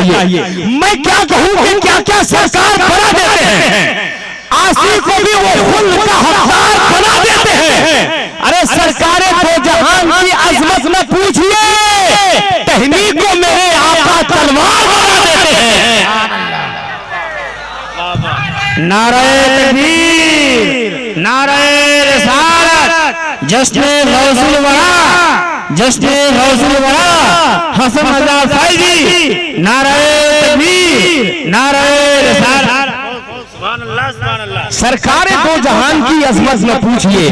चाहिए। मैं क्या कहूं कि क्या क्या सरकार बना देते हैं, आसी को भी वो खुल का हकदार बना देते हैं। अरे सरकारें दो जहान की अजमत न पूछिए, टहनी को मेरे आका तलवार बना देते हैं। नारे तकबीर, नारे रिसालत, जश्ने गौसुल वरा, जश्ने गौसुल वरा हसन रजा फैजी, नारे तकबीर, नारे रिसालत। सरकारें दो जहान की अजमत न पूछिए,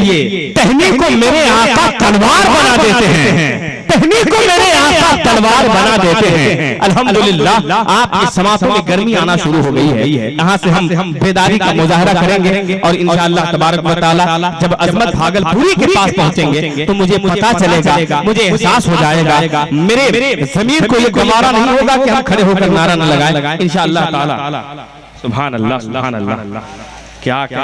टहनी को मेरे आका तलवार बना देते हैं, टहनी को मेरे आका तलवार बना देते हैं। अल्हम्दुलिल्लाह आपकी समातों में गर्मी आना शुरू हो गई है। यहाँ से हम बेदारी का मुजाहरा करेंगे और इंशाअल्लाह तबारक व तआला जब अजमत भागलपुरी के पास पहुंचेंगे तो मुझे पता चलेगा, मुझे एहसास हो जाएगा, मेरे ज़मीर को ये गवारा नहीं होगा कि हम खड़े होकर नारा न लगाएं इंशाअल्लाह ताला। सुभान अल्लाह, सुभान अल्लाह। क्या क्या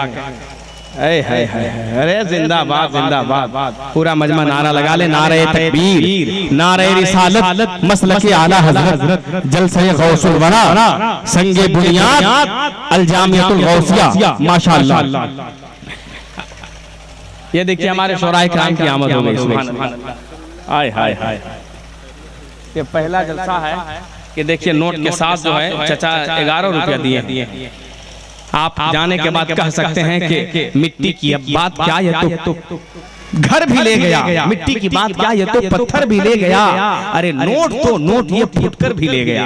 अरे जिंदाबाद जिंदाबाद, पूरा मजमा नारा लगा ले। नारे तकबीर, नारे रिसालत, मसलके आला हजरत, जलसे गौसुल वरा, संगे बुनियाद, अलजामियतुल गौसिया। माशाअल्लाह, ये देखिए हमारे शोराए किराम की आमद हो गई। सुभान अल्लाह, आय हाय हाय। ये पहला जलसा है कि देखिए नोट के साथ जो है चचा 11 रुपया दिए। आप जाने के बाद कह सकते हैं कि मिट्टी की अब बात क्या, ये तो घर भी ले गया, मिट्टी की बात क्या, ये तो पत्थर भी ले गया। अरे नोट तो नोट ये फुटकर भी ले गया,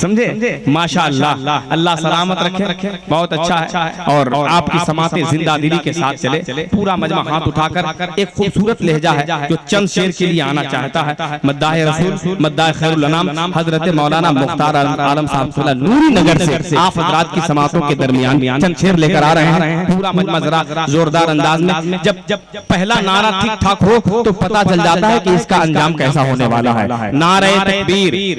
समझे। माशाअल्लाह, अल्लाह सलामत रखे, बहुत अच्छा है। और आपकी समाते जिंदा दिली के साथ चले। पूरा मजमा हाथ उठाकर एक खूबसूरत लहजा है जो चंद शेर के लिए आना चाहता है। मद्दाह रसूल, मद्दाह खैरुल अनाम हजरत मौलाना मुख्तार आलम साहब नूरी नगर से आप हजरात की समातों के दरमियान चंद शेर लेकर आ रहे हैं। पूरा मजमा जरा जोरदार अंदाज में, जब पहला नारा ठीक ठाक हो तो पता चल जाता है कि इसका अंजाम कैसा होने वाला है। नारे तकबीर।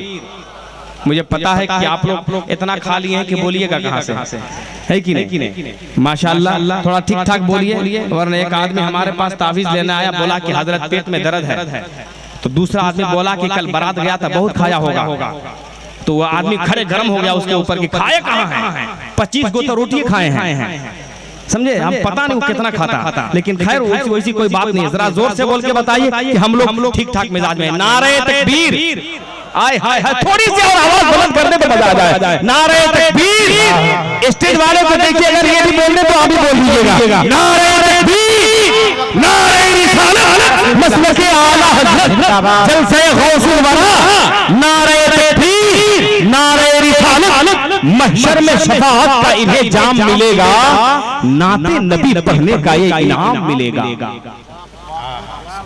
मुझे पता है कि आप लोग इतना खा लिए हैं कि बोलिएगा कहां से, है कि नहीं? माशाअल्लाह, थोड़ा ठीक ठाक बोलिए, वरना एक आदमी हमारे पास तावीज लेने आया, बोला कि हजरत पेट में दर्द है, तो दूसरा आदमी बोला कि कल बारात गया था, बहुत खाया होगा। तो वो आदमी खड़े गरम हो गया उसके ऊपर कि खाए कहां है, 25 गो तो रोटी खाए हैं, समझे। हम पता नहीं वो कितना खाता, लेकिन खैर वैसी कोई बात नहीं है। जरा जोर से बोल के बताइए कि हम लोग ठीक ठाक मिजाज में। नारे तकबीर, आय हाय हाय, थोड़ी सी और आवाज बुलंद करने पे मजा आ जाए। नारे तकबीर। स्टेज वाले को देखिए, अगर ये भी बोलने तो आप भी बोल दीजिएगा। नारे तकबीर, नारे रिसालत, मसलके आला हजरत, जलसे गौसुल वरा, नारे तकबीर, नारे रिसालत, महशर में शफाअत का इन्हें जाम मिलेगा, नाते नबी पढ़ने का ये इनाम मिलेगा।